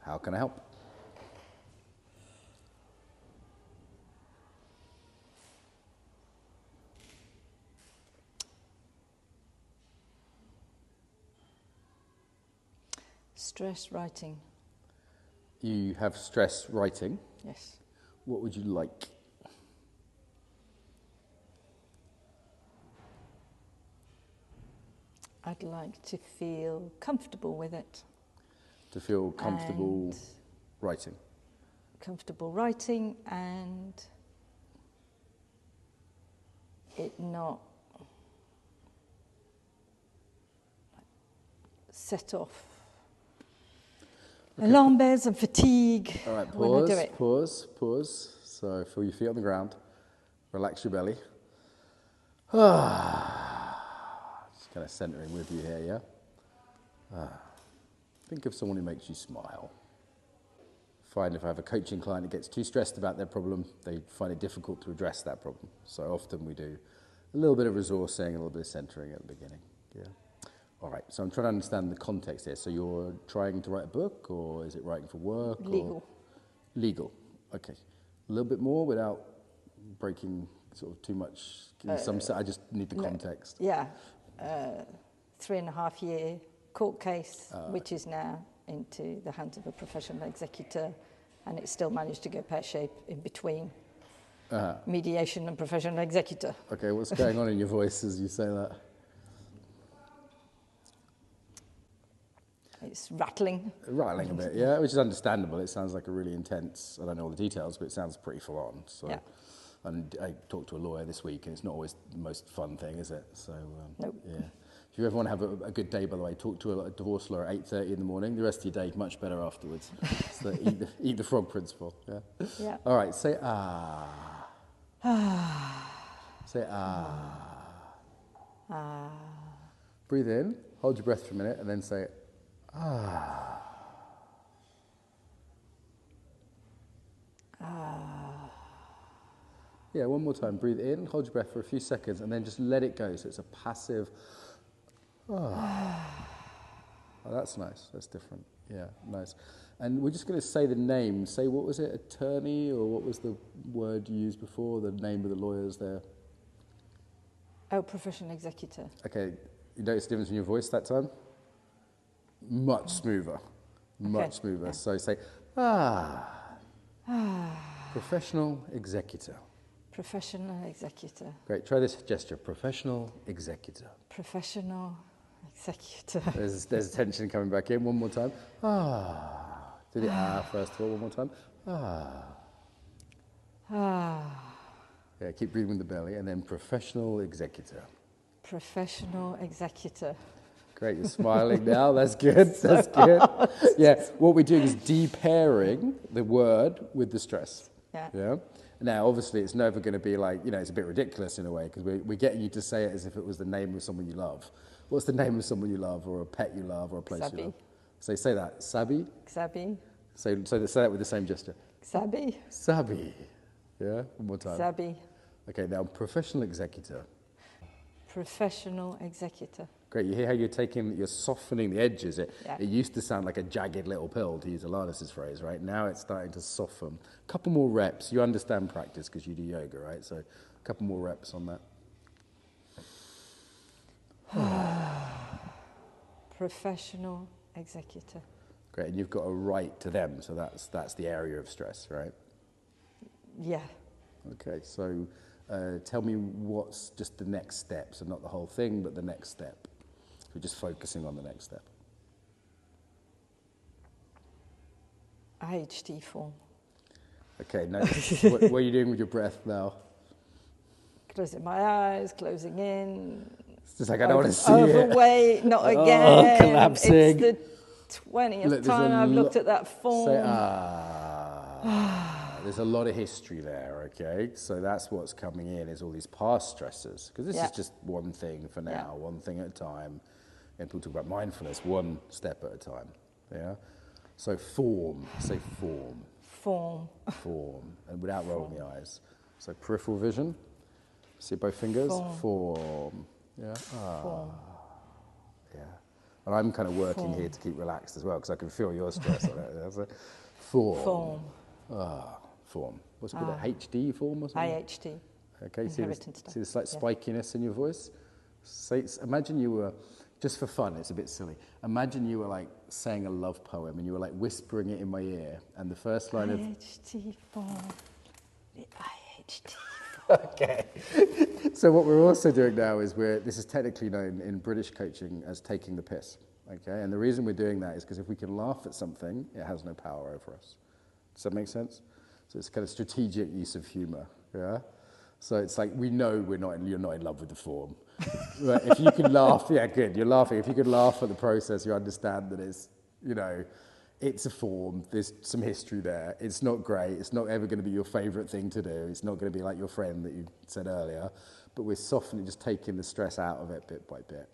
How can I help? Stress writing. You have stress writing. Yes. What would you like? I'd like to feel comfortable with it. To feel comfortable writing. Comfortable writing and it not set off alarm bells and fatigue. All right, when I do it. pause. So feel your feet on the ground. Relax your belly. Just kind of centering with you here, yeah? Think of someone who makes you smile. Find if I have a coaching client that gets too stressed about their problem, they find it difficult to address that problem. So often we do a little bit of resourcing, a little bit of centering at the beginning, yeah? All right, so I'm trying to understand the context here. So you're trying to write a book, or is it writing for work? Legal. Legal, okay. A little bit more without breaking sort of too much. I just need the context. Yeah, 3.5 year court case, which is now into the hands of a professional executor, and it still managed to go pear-shaped in between mediation and professional executor. Okay, what's going on in your voice as you say that? It's rattling. Rattling a bit, yeah, which is understandable. It sounds like a really intense, I don't know all the details, but it sounds pretty full on. So. Yeah. And I talked to a lawyer this week, and it's not always the most fun thing, is it? So, nope. Yeah. If you ever want to have a good day, by the way, talk to a divorce lawyer at 8:30 in the morning. The rest of your day much better afterwards. So eat the frog principle. Yeah. Yeah. All right. Say ah. Say ah. Ah. Breathe in. Hold your breath for a minute, and then say ah. Ah. Yeah, one more time. Breathe in, hold your breath for a few seconds, and then just let it go. So it's a passive. Oh, that's nice. That's different. Yeah, nice. And we're just going to say the name. Say, what was it, attorney, or what was the word you used before, the name of the lawyers there? Oh, professional executor. Okay, you notice the difference in your voice that time? Much smoother. Much smoother. Yeah. So say, professional executor. Professional executor. Great. Try this gesture. Professional executor. Professional executor. There's tension coming back in. One more time. Do the first of all. One more time. Yeah, keep breathing with the belly. And then professional executor. Professional executor. Great. You're smiling now. That's good. That's good. Yeah. What we're doing is de-pairing the word with the stress. Yeah. Now, obviously, it's never going to be like, it's a bit ridiculous in a way, because we're getting you to say it as if it was the name of someone you love. What's the name of someone you love, or a pet you love, or a place you love? Say that. Sabi? Sabi. Say that with the same gesture. Sabi. Sabi. Yeah? One more time. Sabi. Okay, now, professional executor. Professional executor. Great. You hear how you're softening the edges. It used to sound like a jagged little pill, to use Alanis' phrase, right? Now it's starting to soften. A couple more reps. You understand practice because you do yoga, right? So a couple more reps on that. Professional executor. Great. And you've got a right to them, so that's the area of stress, right? Yeah. Okay. So tell me what's just the next step. So not the whole thing, but the next step. We're just focusing on the next step. IHT form. Okay, now what are you doing with your breath now? Closing my eyes, closing in. It's just like, I don't want to see overweight, not again. Collapsing. It's the 20th time I've looked at that form. There's a lot of history there, okay? So that's what's coming in, is all these past stresses. Because this is just one thing for now, one thing at a time. And people talk about mindfulness, one step at a time, yeah? So form, say form. Form. Form, and without rolling the eyes. So peripheral vision, see both fingers? Form. Yeah? Form. Yeah. And I'm kind of working Form. here to keep relaxed as well, because I can feel your stress on it. That's a form. Form. Form. What's it called? A HD form or something? IHT. Okay, Inheritance see the slight yeah. spikiness in your voice? Imagine you were, just for fun, it's a bit silly. Imagine you were like saying a love poem and you were like whispering it in my ear, and the first line of... IHT form. The IHT. Okay. So what we're also doing now is this is technically known in British coaching as taking the piss. Okay, and the reason we're doing that is because if we can laugh at something, it has no power over us. Does that make sense? So it's kind of strategic use of humor. Yeah. So it's like we know you're not in love with the form. But if you can laugh, yeah, good. You're laughing. If you can laugh at the process, you understand that it's, it's a form. There's some history there. It's not great. It's not ever going to be your favorite thing to do. It's not going to be like your friend that you said earlier. But we're softening, just taking the stress out of it bit by bit.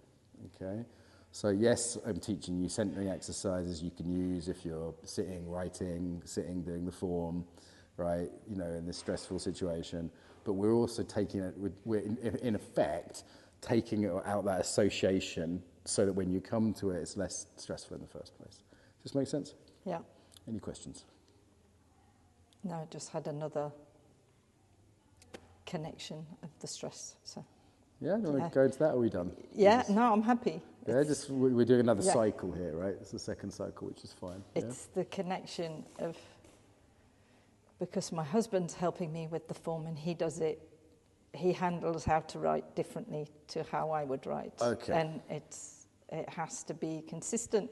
Okay? So yes, I'm teaching you centering exercises you can use if you're sitting, writing, doing the form, right? In this stressful situation. But we're also taking it, we're in effect, taking it out that association so that when you come to it, it's less stressful in the first place. Does this make sense? Yeah. Any questions? No, I just had another connection of the stress. So. Yeah, do you want to go into that, or are we done? Yeah, no, I'm happy. Yeah, we're doing another cycle here, right? It's the second cycle, which is fine. It's the connection of, because my husband's helping me with the form and he handles how to write differently to how I would write. Okay. And it has to be consistent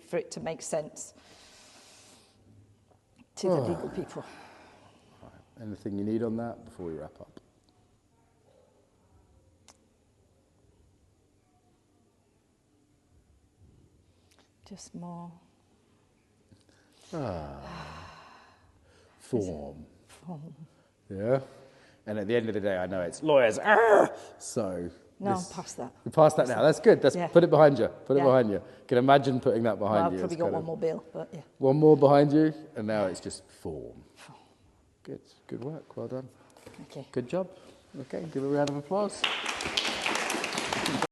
for it to make sense to the legal people. All right. Anything you need on that before we wrap up? Just more. Form. Form. Yeah. And at the end of the day, I know it's lawyers. So. No, I'm past that. You're past that now. That's good. Put it behind you. Put it behind you. You can imagine putting that behind you. I've probably got one more bill, but yeah. One more behind you, and now it's just form. Good. Good work. Well done. Okay. Good job. Okay. Give a round of applause.